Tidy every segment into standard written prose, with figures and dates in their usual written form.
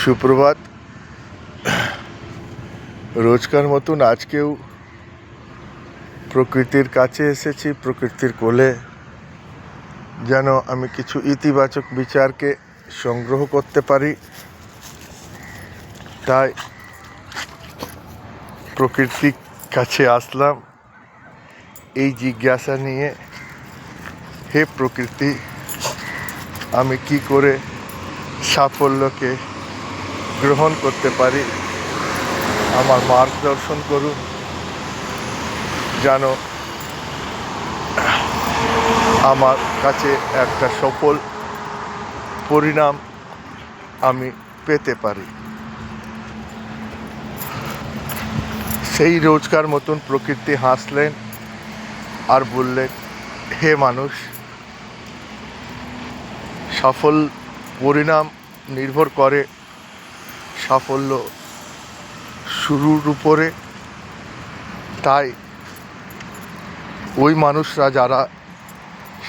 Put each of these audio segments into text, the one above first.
সুপ্রভাত। রোজকার মতন আজকেও প্রকৃতির কাছে এসেছি, প্রকৃতির কোলে, যেন আমি কিছু ইতিবাচক বিচারকে সংগ্রহ করতে পারি। তাই প্রকৃতির কাছে আসলাম এই জিজ্ঞাসা নিয়ে, হে প্রকৃতি, আমি কি করে সাফল্যকে গ্রহণ করতে পারি, আমার মার্গদর্শন করুন, যেন আমার কাছে একটা সফল পরিণাম আমি পেতে পারি। সেই রোজকার মতন প্রকৃতি হাসলেন আর বললেন, হে মানুষ, সফল পরিণাম নির্ভর করে সাফল্য শুরুর উপরে। তাই ওই মানুষরা যারা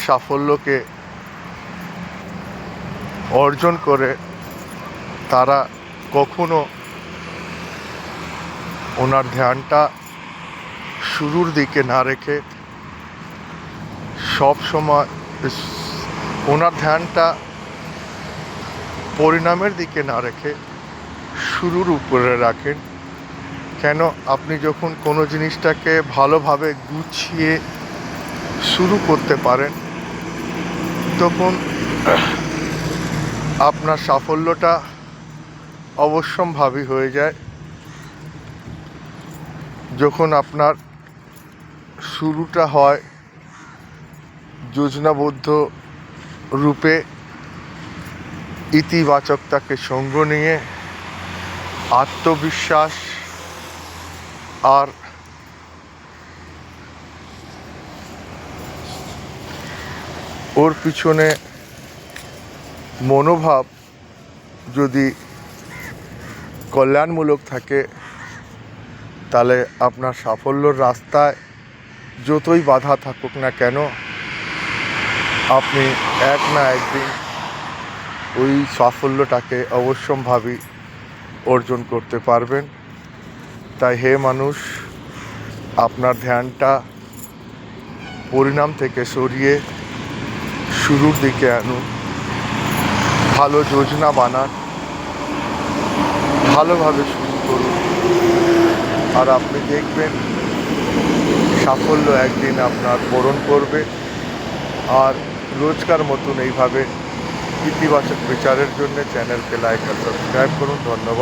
সাফল্যকে অর্জন করে, তারা কখনো ওনার ধ্যানটা শুরুর দিকে না রেখে সব সময় ওনার ধ্যানটা পরিণামের দিকে না রেখে শুরুর উপরে রাখেন। কেন, আপনি যখন কোনো জিনিসটাকে ভালোভাবে গুছিয়ে শুরু করতে পারেন, তখন আপনার সাফল্যটা অবশ্যম্ভাবী হয়ে যায়। যখন আপনার শুরুটা হয় যোজনাবদ্ধ রূপে, ইতিবাচকতাকে সঙ্গ নিয়ে, আত্মবিশ্বাস আর ওর পিছনে মনোভাব যদি কল্যাণমূলক থাকে, তাহলে আপনার সাফল্যর রাস্তায় যতই বাধা থাকুক না কেন, আপনি এক না একদিন ওই সাফল্যটাকে অবশ্যম্ভাবী অর্জন করতে পারবেন। তাই হে মানুষ, আপনার ধ্যানটা পরিণাম থেকে সরিয়ে শুরুর দিকে আনুন, ভালো যোজনা বানান, ভালোভাবে শুরু করুন, আর আপনি দেখবেন সাফল্য একদিন আপনার বরণ করবে। আর রোজকার মতন এইভাবে ইতিবাচক বিচারের জন্য চ্যানেলকে লাইক আর সাবস্ক্রাইব করুন। ধন্যবাদ।